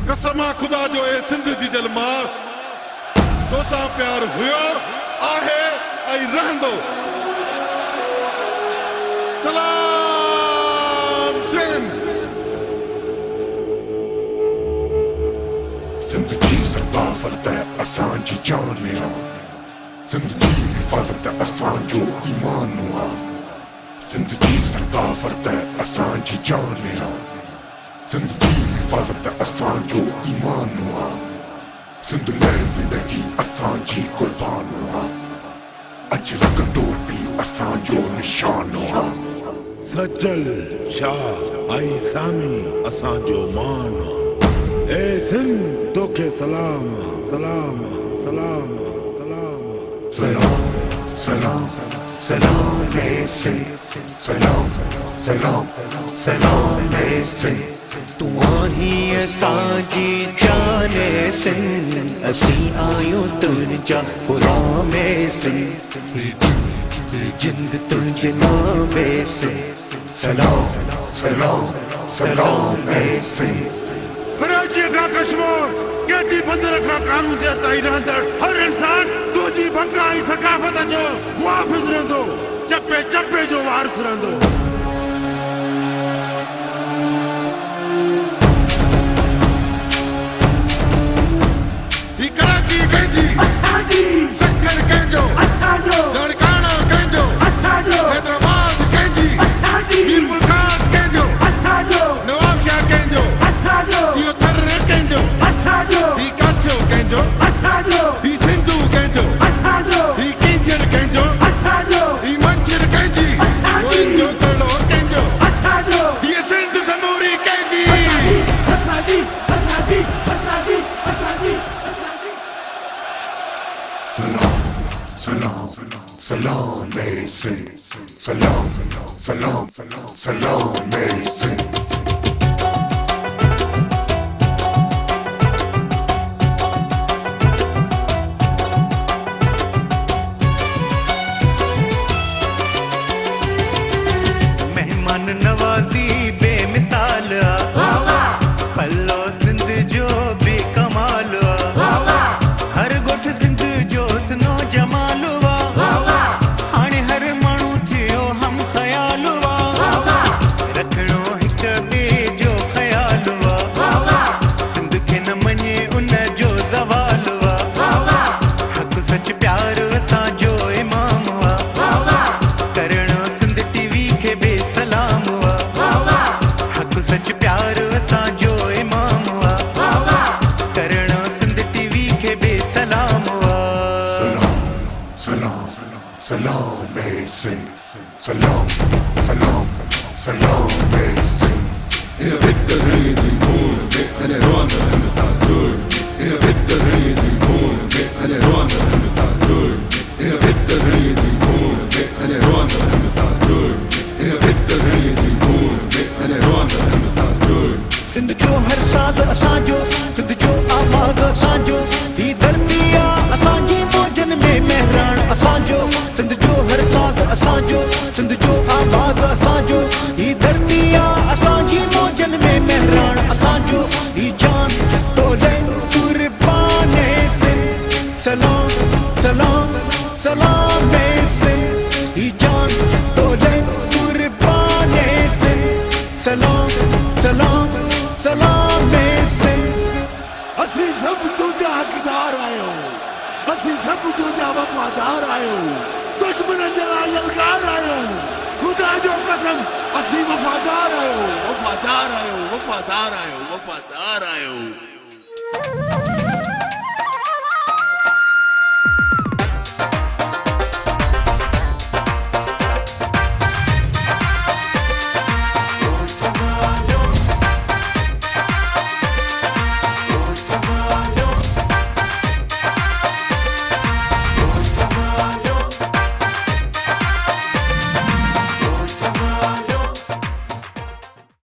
कसमा खुदा जो ए सिंध जी जलमा तोसां प्यार हुयो आहे ऐं रहंदो। सलाम सिंध। सिंध जी सकाफत असांजी जान आ, सिंध जी हिफ़ाज़त असांजो ईमान आ। सिंध जी सकाफत असांजी जान आ, सिंध जी हिफ़ाज़त असांजो ईमान आ। सिंध में ज़िंदगी असांजी क़ुर्बान आ, अज रखंदो पी असांजो निशान आ। सचल शाह आई सामी असांजो मान आ। ए सिंध तोखे सलाम सलाम सलाम सलाम सलाम सलाम सलाम ए सिंध, सलाम सलाम सलाम ए सिंध। तू आही असांजी जान ए सिंध, असीं आहियूं तुंहिंजा ग़ुलाम ए सिंध। जिंद तुंहिंजे नाम ए सिंध। सलाम सलाम सलाम ए सिंध। कराची का कश्मीर केटी बंदर का कानून जे ताईं रहंदड़ हर इंसान तुंहिंजी बका ऐं सकाफ़त जो मुहाफ़िज़ रहंदो, चपे चपे जो वारिस रहंदो। ही कराची कंहिंजी असांजी, सक्खर कंहिंजो असांजो, ननकाना कंहिंजो असांजो, हैदराबाद कंहिंजी असांजी, मीरपुरखास कंहिंजो असांजो, नवाबशाह कंहिंजो असांजो, इहो थर कंहिंजो असांजो, ही कच्छ कंहिंजो असांजो, ही सिंधु कंहिंजो असांजो, ही किंजर कंहिंजो असांजो, ही मंझर कंहिंजी असांजी, मुंहिंजो कड़ो कंहिंजो असांजो, हीअ सिंध समूरी कंहिंजी। असांजी, असांजी, असांजी, असांजी, असांजी, असांजी। सलाम सलाम सलाम ए सिंध, सलाम सलाम सलाम ए सिंध। मेहमान नवाज़ी बेमिसाल आ, पल्लो सिंध जो बेकमाल आ। हर ॻोठ सिंध जो सुनो जमाल आ, हाणे हर माण्हू थियो हम ख़याल आ। रखणो हिक ॿिए जो ख़याल आ, सिंध खे न मञे उन जो ज़वाल आ। हक़ सच प्यार असांजो इमाम आ, करणो सिंध टीवी खे बेसलाम आ। हक़ सच प्यार असांजो इमाम आ, करणो सिंध टीवी खे बेसलाम आ। सलाम सलाम ए सिंध, सलाम सलाम सलाम ए Sindh. In a victory di moon, and a Rwanda and the Tatur. In a victory di moon, and a Rwanda and the Tatur. In a victory di moon, and a Rwanda and the Tatur. In a victory di moon, and a Rwanda and the Tatur. Sindh जो हर साज़ असांजो, सिंध जो आवाज़ असांजो। ही धरती आ असांजी मौजन में मेहरान असांजो। सिंध जो हर साज़ असांजो, सिंध जो आवाज़ असांजो। ही धरती आ असांजी मौजन में मेहरान असांजो। ही जान तोले कुर्बान ए सिंध, सलाम सलाम सलाम ए सिंध। ही जान तोले कुर्बान ए सिंध, सलाम सलाम सलाम ए सिंध। असीं सब तुझा हक़दार आहियो, असीं सब तुझा वफ़ादार आहियो। दुश्मननि जे लाइ ललकार आहियो, ख़ुदा जो कसम असीं वफ़ादार आहियो, वफ़ादार आहियो, वफ़ादार आहियो, वफ़ादार आहियो।